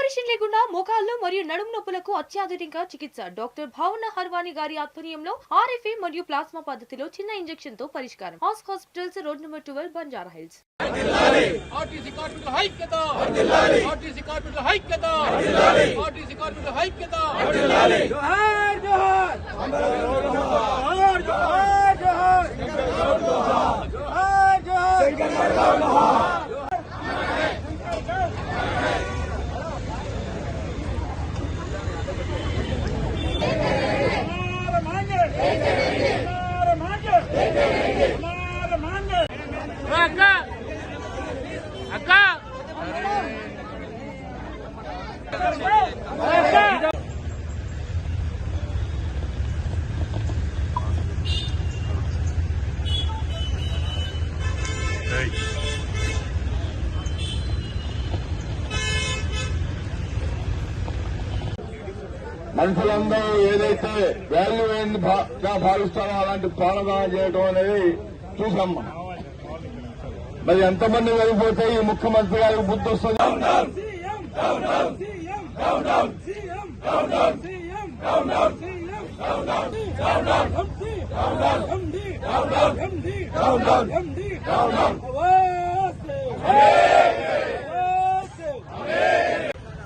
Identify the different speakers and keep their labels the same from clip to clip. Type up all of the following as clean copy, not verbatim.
Speaker 1: Operation లేకుండా మోకాళ్లు మరియు నడుము నొప్పులకు అత్యాధునిక చికిత్స డాక్టర్ భావన హర్వాణి గారి ఆధ్వర్యంలో ఆర్ఎఫ్ఏ మరియు ప్లాస్మా పద్ధతిలో చిన్న ఇంజెక్షన్ తో పరిష్కారం. Has hospitals road number 12 Banjara hills.
Speaker 2: RTC కార్మికుల ఐక్యత, ఆర్టీసీ కార్మికుల ఐక్యత, ఆర్టీసీ కార్మికుల ఐక్యత. జోహార్ జోహార్ జోహార్ జోహార్ జోహార్ జోహార్.
Speaker 3: మనుషులందరూ ఏదైతే వాల్యూ గా భావిస్తారో అలాంటి ప్రాణదానం చేయడం అనేది చూసాం. మరి ఎంతమంది వెళ్ళిపోతే ఈ ముఖ్యమంత్రి గారికి బుద్ధి వస్తుంది.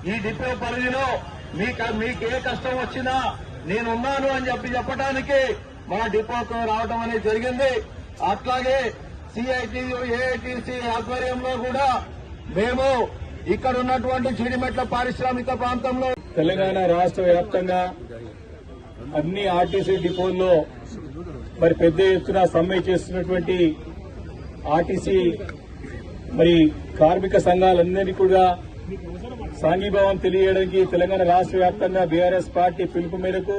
Speaker 3: ఈ డిపో పరిధిలో మీకు ఏ కష్టం వచ్చినా నేనున్నాను అని చెప్పడానికి మా డిపోకు రావడం అనేది జరిగింది. అట్లాగే సిఐటియు ఏఐటిసి ఆధ్వర్యంలో కూడా మేము ఇక్కడ ఉన్నటువంటి చీడిమెట్ల పారిశ్రామిక ప్రాంతంలో
Speaker 4: తెలంగాణ రాష్ట్ర వ్యాప్తంగా అన్ని ఆర్టీసీ డిపోల్లో మరి పెద్ద ఎత్తున సమ్మె చేస్తున్నటువంటి ఆర్టీసీ మరి కార్మిక సంఘాలందరినీ కూడా సాంఘీభావం తెలియజేయడానికి తెలంగాణ రాష్ట్ర వ్యాప్తంగా బీఆర్ఎస్ పార్టీ పిలుపు మేరకు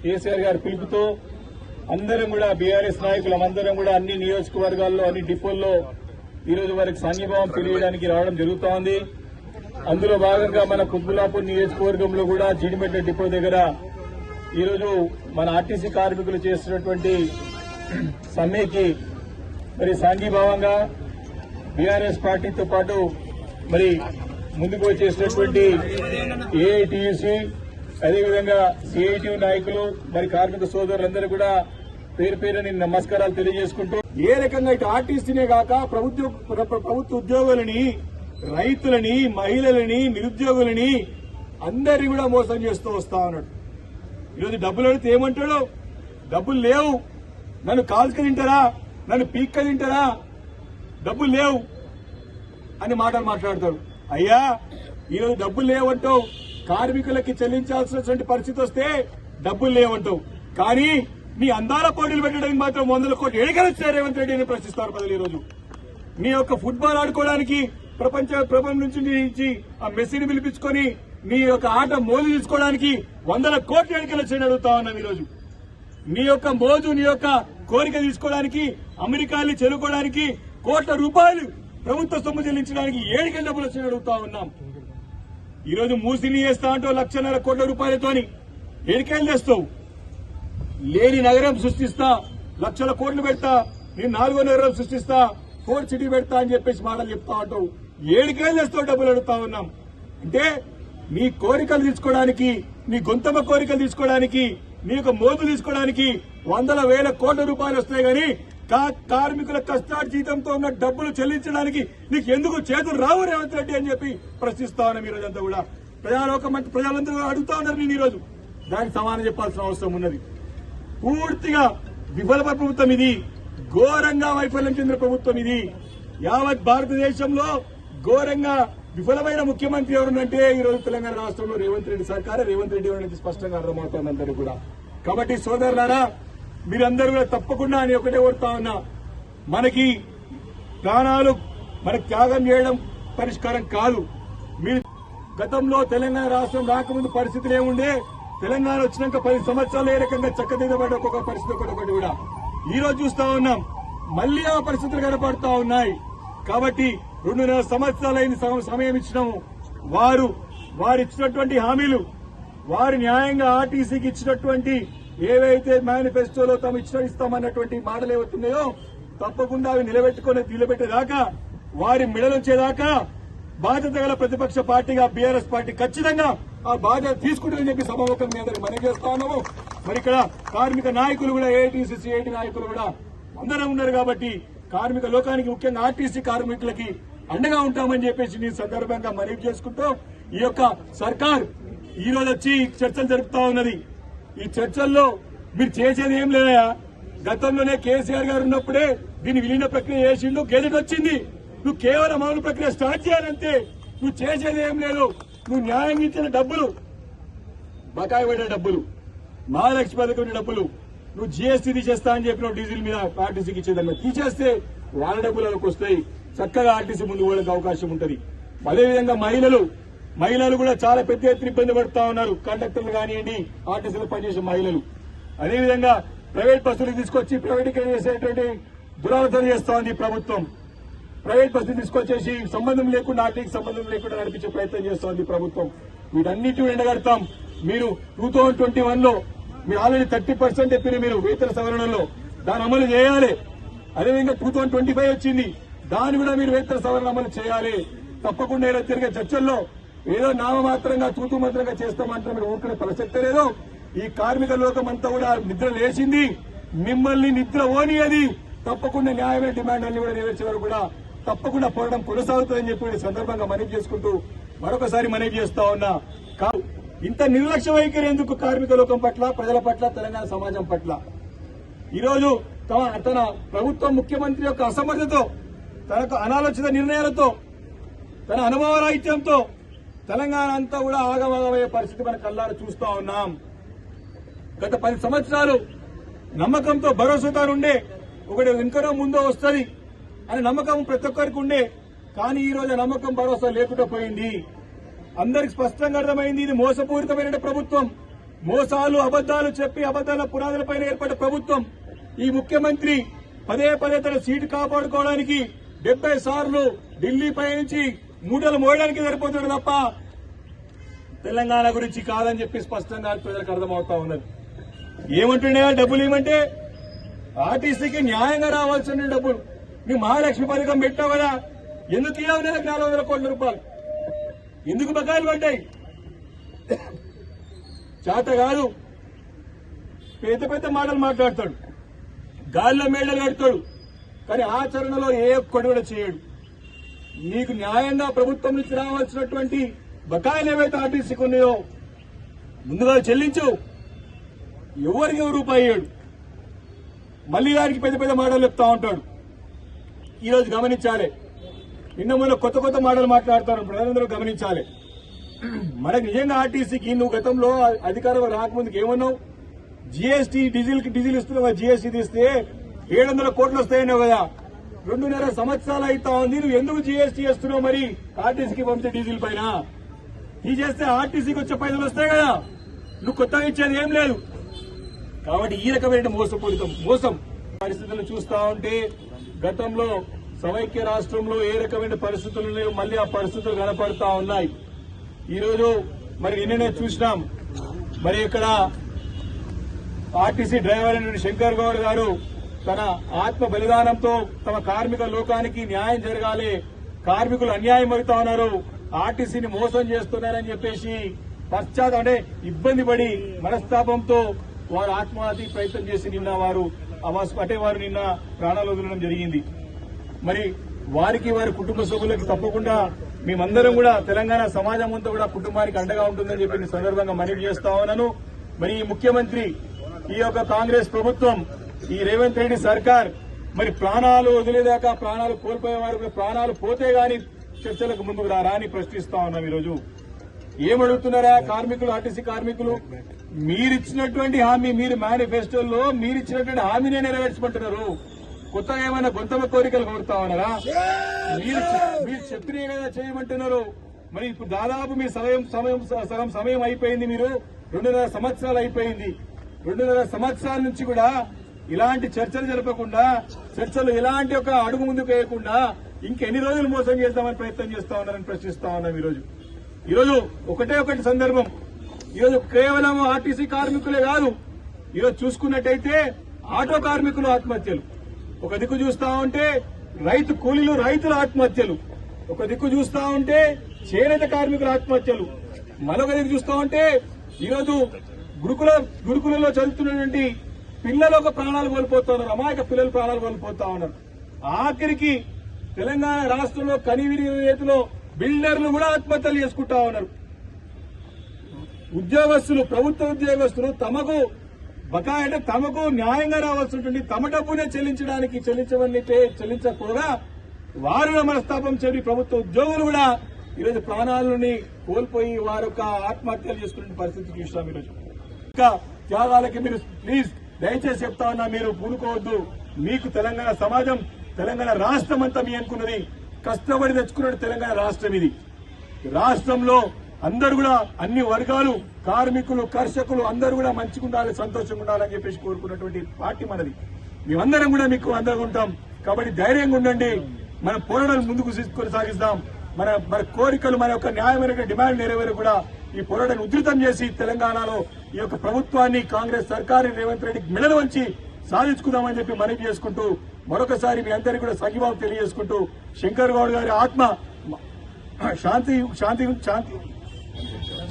Speaker 4: కేసీఆర్ గారి పిలుపుతో అందరం కూడా బీఆర్ఎస్ నాయకులందరం కూడా అన్ని నియోజకవర్గాల్లో అన్ని డిపోల్లో ఈరోజు వారికి సాంఘీభావం తెలియడానికి రావడం జరుగుతోంది. అందులో భాగంగా మన కుత్బుల్లాపూర్ నియోజకవర్గంలో కూడా జీడిమెట్ల డిపో దగ్గర ఈరోజు మన ఆర్టీసీ కార్మికులు చేస్తున్నటువంటి సమ్మెకి మరి సాంఘీభావంగా బీఆర్ఎస్ పార్టీతో పాటు మరి ముందుకు వచ్చేసినటువంటి ఏఐటీయూసీ అదేవిధంగా సిఐటియు నాయకులు మరి కార్మిక సోదరులందరూ కూడా పేరు పేరుని నమస్కారాలు తెలియజేసుకుంటూ ఏ రకంగా ఇటు ఆర్టీసీనే కాక ప్రభుత్వ ఉద్యోగులని, రైతులని, మహిళలని, నిరుద్యోగులని అందరినీ కూడా మోసం చేస్తూ వస్తా ఉన్నాడు. ఈరోజు డబ్బులు అడిగితే ఏమంటాడు? డబ్బులు లేవు, నన్ను కాల్చుక తింటారా, నన్ను పీక్క తింటారా, డబ్బులు లేవు అని మాటలు మాట్లాడతాడు. అయ్యా ఈరోజు డబ్బులు లేవంటావు, కార్మికులకి చెల్లించాల్సినటువంటి పరిస్థితి వస్తే డబ్బులు లేవంటావు, కానీ నీ అందాల పోటీలు పెట్టడానికి మాత్రం 100 కోట్లు ఎడగలొచ్చారు రేవంత్ రెడ్డి అని ప్రశ్నిస్తారు ప్రజలు. ఈరోజు నీ యొక్క ఫుట్బాల్ ఆడుకోవడానికి ప్రపంచం నుంచి ఆ మెస్సీని పిలిపించుకొని నీ యొక్క ఆట మోజు తీసుకోవడానికి 100 కోట్లు ఎడగలొచ్చాయని అడుగుతా ఉన్నాం. ఈరోజు నీ యొక్క మోజు, నీ యొక్క కోరిక తీసుకోవడానికి, అమెరికాని చెల్లుకోవడానికి కోట్ల రూపాయలు ప్రభుత్వ సొమ్ము చెల్లించడానికి 7 గంటల డబ్బులు వచ్చి అడుగుతా ఉన్నాం. ఈరోజు మూసిని చేస్తా అంటూ 1,00,000 కోట్ల రూపాయలతోని ఏడికేళ్ళు చేస్తావు? లేని నగరం సృష్టిస్తా, లక్షల కోట్లు పెడతా, నేను 4వ నగరం సృష్టిస్తా, 4th సిటీ పెడతా అని చెప్పేసి మాటలు చెప్తా అంటావు. 7 చేస్తావు డబ్బులు అడుగుతా ఉన్నాం. అంటే నీ కోరికలు తీసుకోవడానికి, నీ గొంతమ్మ కోరికలు తీసుకోవడానికి, నీ యొక్క మోజు తీసుకోవడానికి 100,000 కోట్ల రూపాయలు వస్తాయి గానీ కార్మికుల కష్టార్జితంతో ఉన్న డబ్బులు చెల్లించడానికి నీకు ఎందుకు చేతులు రావు రేవంత్ రెడ్డి అని చెప్పి ప్రశ్నిస్తా ఉన్నాం. ఈ రోజంతా కూడా ప్రజలందరూ అడుగుతా ఉన్నారు. నేను ఈరోజు దానికి సమాధానం చెప్పాల్సిన అవసరం ఉన్నది. పూర్తిగా విఫల ప్రభుత్వం ఇది, ఘోరంగా వైఫల్యం చెందిన ప్రభుత్వం ఇది. యావత్ భారతదేశంలో ఘోరంగా విఫలమైన ముఖ్యమంత్రి ఎవరుందంటే ఈరోజు తెలంగాణ రాష్ట్రంలో రేవంత్ రెడ్డి సర్కారే. రేవంత్ రెడ్డి ఎవరైనా స్పష్టంగా అర్థమవుతోంది అందరూ కూడా. కాబట్టి సోదరులారా, మీరందరూ కూడా తప్పకుండా అని ఒకటే కోరుతా ఉన్నా, మనకి ప్రాణాలు మనకు త్యాగం చేయడం పరిష్కారం కాదు. మీరు గతంలో తెలంగాణ రాష్ట్రం రాకముందు పరిస్థితులు ఏముండే, తెలంగాణ వచ్చినాక 10 సంవత్సరాలు ఏ రకంగా చక్కదిద్దబడ్డ ఒక్కొక్క పరిస్థితి ఒకటి కూడా ఈ రోజు చూస్తా ఉన్నాం. మళ్లీ ఆ పరిస్థితులు కనపడుతా ఉన్నాయి. కాబట్టి 2.5 సంవత్సరాలైన సమయం ఇచ్చినాము. వారిచ్చినటువంటి హామీలు, వారు న్యాయంగా ఆర్టీసీకి ఇచ్చినటువంటి ఏవైతే మేనిఫెస్టోలో తాము ఇస్తామన్నటువంటి మాటలు ఏవైతున్నాయో తప్పకుండా అవి నిలబెట్టేదాకా, వారి మెడలొచ్చేదాకా బాధ్యత గల ప్రతిపక్ష పార్టీగా బీఆర్ఎస్ పార్టీ ఖచ్చితంగా ఆ బాధ్యత తీసుకుంటుందని చెప్పి సభాముఖం మీ అందరికి మనవి చేస్తా ఉన్నాము. మరి ఇక్కడ కార్మిక నాయకులు కూడా ఏఐటీసీ సిఐటి నాయకులు కూడా అందరం ఉన్నారు కాబట్టి కార్మిక లోకానికి ముఖ్యంగా ఆర్టీసీ కార్మికులకి అండగా ఉంటామని చెప్పేసి ఈ సందర్భంగా మనవి చేసుకుంటూ ఈ యొక్క సర్కార్ ఈ రోజు వచ్చి చర్చలు జరుపుతా ఉన్నది. ఈ చర్చల్లో మీరు చేసేది ఏం లేదా? గతంలోనే కేసీఆర్ గారు ఉన్నప్పుడే దీని విలీన ప్రక్రియ చేసిండు, గెజెట్ వచ్చింది. నువ్వు కేవలం అమలు ప్రక్రియ స్టార్ట్ చేయాలంటే నువ్వు చేసేది ఏం లేదు. నువ్వు న్యాయంగా ఇచ్చిన డబ్బులు, బకాయి పడిన డబ్బులు, మహాలక్ష్మి పథకం డబ్బులు, నువ్వు జీఎస్టీ తీసేస్తా అని చెప్పిన డీజిల్ మీద ఆర్టీసీకి ఇచ్చేదాన్ని మీద తీసేస్తే వాళ్ళ డబ్బులు వాళ్ళకి వస్తాయి. చక్కగా ఆర్టీసీ ముందు పోవడానికి అవకాశం ఉంటుంది. అదేవిధంగా మహిళలు కూడా చాలా పెద్ద ఎత్తున ఇబ్బంది పడుతా ఉన్నారు. కండక్టర్లు కానివ్వండి, ఆర్టీసీలో పనిచేసే మహిళలు. అదేవిధంగా ప్రైవేట్ బస్సులు తీసుకొచ్చి ప్రైవేటీకరణ చేసేటువంటి దురాలోచన చేస్తా ఉంది ప్రభుత్వం. ప్రైవేట్ బస్సులు తీసుకొచ్చేసి సంబంధం లేకుండా, ఆర్టీకి సంబంధం లేకుండా నడిపించే ప్రయత్నం చేస్తా ఉంది ప్రభుత్వం. వీటన్నిటిని ఎండగడతాం. మీరు 2021లో మీరు ఆల్రెడీ 30% చెప్పిన మీరు వేతన సవరణలో దాని అమలు చేయాలి. అదేవిధంగా 2025 వచ్చింది, దాన్ని కూడా మీరు వేతన సవరణ అమలు చేయాలి. తప్పకుండా ఇలా జరిగే చర్చల్లో ఏదో నామమాత్రంగా తూతూ మంత్రంగా చేస్తామంటే మీరు ఊరుకునే ప్రసక్తే లేదు. ఈ కార్మిక లోకం అంతా కూడా నిద్ర లేచింది. మిమ్మల్ని నిద్ర ఓనియది. తప్పకుండా న్యాయమైన డిమాండ్ అన్ని కూడా నెరవేర్చే వరకు కూడా తప్పకుండా పోరాటం కొనసాగుతుందని చెప్పి సందర్భంగా మనవి చేసుకుంటూ మరొకసారి మనవి చేస్తా ఉన్నా. ఇంత నిర్లక్ష్య వైఖరి ఎందుకు కార్మిక లోకం పట్ల, ప్రజల పట్ల, తెలంగాణ సమాజం పట్ల? ఈరోజు తన ప్రభుత్వం ముఖ్యమంత్రి యొక్క అసమర్థతో, తనకు అనాలోచిత నిర్ణయాలతో, తన అనుభవరాహిత్యంతో తెలంగాణ అంతా కూడా ఆగమాగమయ్యే పరిస్థితి మన కళ్ళారా చూస్తా ఉన్నాం. గత 10 సంవత్సరాలు నమ్మకంతో భరోసాతో ఉండే ఒకటి ఇంకనో ముందో వస్తుంది అని నమ్మకం ప్రతి ఒక్కరికి ఉండే. కానీ ఈ రోజు నమ్మకం భరోసా లేకుండా పోయింది. అందరికి స్పష్టంగా అర్థమైంది ఇది మోసపూరితమైన ప్రభుత్వం. మోసాలు, అబద్దాలు చెప్పి అబద్దాల పునాదులపైన ఏర్పడ్డ ప్రభుత్వం. ఈ ముఖ్యమంత్రి పదే తన సీటు కాపాడుకోవడానికి 70 సార్లు ఢిల్లీ పై నుంచి మూటలు మోయడానికి సరిపోతాడు తప్ప తెలంగాణ గురించి కాదని చెప్పి స్పష్టంగా ప్రజలకు అర్థమవుతా ఉన్నది. ఏమంటుండే డబ్బులు ఏమంటే ఆర్టీసీకి న్యాయంగా రావాల్సిన డబ్బులు. నువ్వు మహాలక్ష్మి పథకం పెట్టావు కదా, ఎందుకు ఇవ్వవు? నెలకు 400 కోట్ల రూపాయలు ఎందుకు బకాయిలు పడ్డాయి? చేత కాదు, పెద్ద మాటలు మాట్లాడతాడు, గాల్లో మేడలు కడతాడు, కానీ ఆచరణలో ఏ ఒక్కటి కూడా చేయడు. నీకు న్యాయంగా ప్రభుత్వం నుంచి రావాల్సినటువంటి బకాయిలు ఏవైతే ఆర్టీసీకి ఉన్నాయో ముందుగా చెల్లించు. ఎవరికి రూపాయి ఇయ్యాడు. మళ్లీ దానికి పెద్ద మాటలు చెప్తా ఉంటాడు. ఈరోజు గమనించాలి, నిన్న మొన్న కొత్త మాటలు మాట్లాడతారు. ప్రజలందరూ గమనించాలి. మనకు నిజంగా ఆర్టీసీకి నువ్వు గతంలో అధికారం రాకముందుకు ఏమన్నావు? జీఎస్టీ డీజిల్ ఇస్తున్నావు, జీఎస్టీ తీస్తే 700 కోట్లు వస్తాయన్నావు కదా. 2.5 సంవత్సరాలు అయితా ఉంది. నువ్వు ఎందుకు జీఎస్టీ చేస్తున్నావు మరి ఆర్టీసీకి పంపితే డీజిల్ పైన? ఈ చేస్తే ఆర్టీసీకి వచ్చే పైసలు వస్తాయి కదా. నువ్వు కొత్తగా ఇచ్చేది ఏం లేదు. కాబట్టి ఈ రకమైన మోసం పరిస్థితులను చూస్తా ఉంటే గతంలో సమైక్య రాష్ట్రంలో ఏ రకమైన పరిస్థితులు ఉన్నాయో మళ్లీ ఆ పరిస్థితులు కనపడతా ఉన్నాయి. ఈ రోజు మరి నిన్ననే చూసినాం. మరి ఇక్కడ ఆర్టీసీ డ్రైవర్ అయిన శంకర్ గౌడ్ గారు తన ఆత్మ బలిదానంతో తమ కార్మిక లోకానికి న్యాయం జరగాలి, కార్మికులు అన్యాయం అవుతా ఉన్నారు, ఆర్టీసీని మోసం చేస్తున్నారని చెప్పేసి అంటే ఇబ్బంది పడి మనస్తాపంతో వారు ఆత్మహత్య ప్రయత్నం చేసి నిన్న వారు నిన్న ప్రాణాలు వదలడం జరిగింది. మరి వారికి వారి కుటుంబ సభ్యులకి తప్పకుండా మేమందరం కూడా తెలంగాణ సమాజం అంతా కూడా కుటుంబానికి అండగా ఉంటుందని చెప్పి సందర్భంగా మనవి చేస్తా ఉన్నాను. మరి ఈ ముఖ్యమంత్రి, ఈ యొక్క కాంగ్రెస్ ప్రభుత్వం, ఈ రేవంత్ రెడ్డి సర్కార్ మరి ప్రాణాలు వదిలేదాకా ప్రాణాలు కోల్పోయే వారికి ప్రాణాలు పోతే గాని చర్చలకు ముందుకు రాని ప్రశ్నిస్తా ఉన్నాం. ఈరోజు ఏమడుగుతున్నారా కార్మికులు, ఆర్టీసీ కార్మికులు? మీరిచ్చినటువంటి హామీ, మీరు మేనిఫెస్టోలో మీరిచ్చినటువంటి హామీనే నెరవేర్చమంటున్నారు. కొత్తగా ఏమైనా గొంతమ కోరికలు కోరుతా ఉన్నారా? మీరు చెప్పినే కదా చేయమంటున్నారు. మరి ఇప్పుడు దాదాపు మీ సగం సమయం అయిపోయింది. మీరు 2.5 సంవత్సరాలు అయిపోయింది. 2.5 సంవత్సరాల నుంచి కూడా ఇలాంటి చర్చలు జరపకుండా, చర్చలు ఇలాంటి ఒక అడుగు ముందుకు వేయకుండా ఇంకెన్ని రోజులు మోసం చేద్దామని ప్రయత్నం చేస్తా ఉన్నారని ప్రశ్నిస్తా ఉన్నాం. ఈరోజు ఒకటి సందర్భం. ఈరోజు కేవలం ఆర్టీసీ కార్మికులే కాదు, ఈరోజు చూసుకున్నట్టయితే ఆటో కార్మికులు ఆత్మహత్యలు, ఒక దిక్కు చూస్తా ఉంటే రైతుల ఆత్మహత్యలు, ఒక దిక్కు చూస్తా ఉంటే చేనేత కార్మికుల ఆత్మహత్యలు, మరొక దిక్కు చూస్తా ఉంటే ఈరోజు గురుకులలో చదువుతున్నటువంటి పిల్లలు ఒక ప్రాణాలు కోల్పోతా ఉన్నారు, అమాయక పిల్లలు ప్రాణాలు కోల్పోతా ఉన్నారు. ఆఖరికి తెలంగాణ రాష్ట్రంలో కనివిని రీతిలో బిల్డర్లు కూడా ఆత్మహత్యలు చేసుకుంటా ఉన్నారు. ఉద్యోగస్తులు, ప్రభుత్వ ఉద్యోగస్తులు తమకు బకాయి అంటే తమకు న్యాయంగా రావాల్సినటువంటి తమ డబ్బునే చెల్లించకపోగా వారిలో మనస్తాపం చెడి ప్రభుత్వ ఉద్యోగులు కూడా ఈరోజు ప్రాణాలని కోల్పోయి వారు ఆత్మహత్యలు చేసుకునే పరిస్థితి చూస్తాం. ఈరోజు ఇంకా త్యాగాలకి మీరు ప్లీజ్ దయచేసి చెప్తా ఉన్నా, మీరు పూనుకోవద్దు. మీకు తెలంగాణ సమాజం, తెలంగాణ రాష్ట్రం అంతా మీ అనుకున్నది, కష్టపడి తెచ్చుకున్న తెలంగాణ రాష్ట్రం ఇది. రాష్ట్రంలో అందరూ కూడా అన్ని వర్గాలు, కార్మికులు, కర్షకులు అందరూ కూడా మంచిగా ఉండాలి, సంతోషంగా ఉండాలని చెప్పేసి కోరుకున్నటువంటి పార్టీ మనది. మేమందరం కూడా మీకు అందరూ ఉంటాం. కాబట్టి ధైర్యంగా ఉండండి. మన పోరాటాలు ముందుకు కొనసాగిస్తాం. మన కోరికలు, మన యొక్క న్యాయమైన డిమాండ్ నెరవేరు కూడా ఈ పోరాటాన్ని ఉధృతం చేసి తెలంగాణలో ఈ యొక్క ప్రభుత్వాన్ని, కాంగ్రెస్ సర్కారు రేవంత్ రెడ్డికి మెడలు వంచి సాధించుకుందామని చెప్పి మనవి చేసుకుంటూ మరొకసారి మీ అందరికీ కూడా సంఘీభావం తెలియజేసుకుంటూ శంకర్ గౌడ్ గారి ఆత్మ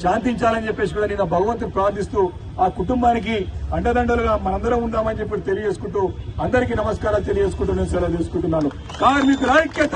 Speaker 4: శాంతించాలని చెప్పేసి కూడా నేను భగవంతుని ప్రార్థిస్తూ ఆ కుటుంబానికి అండదండలుగా మనందరం ఉందామని చెప్పి తెలియజేసుకుంటూ అందరికీ నమస్కారాలు తెలియజేసుకుంటూ నేను సెలవు తీసుకుంటున్నాను. కార్మికుల ఐక్యత.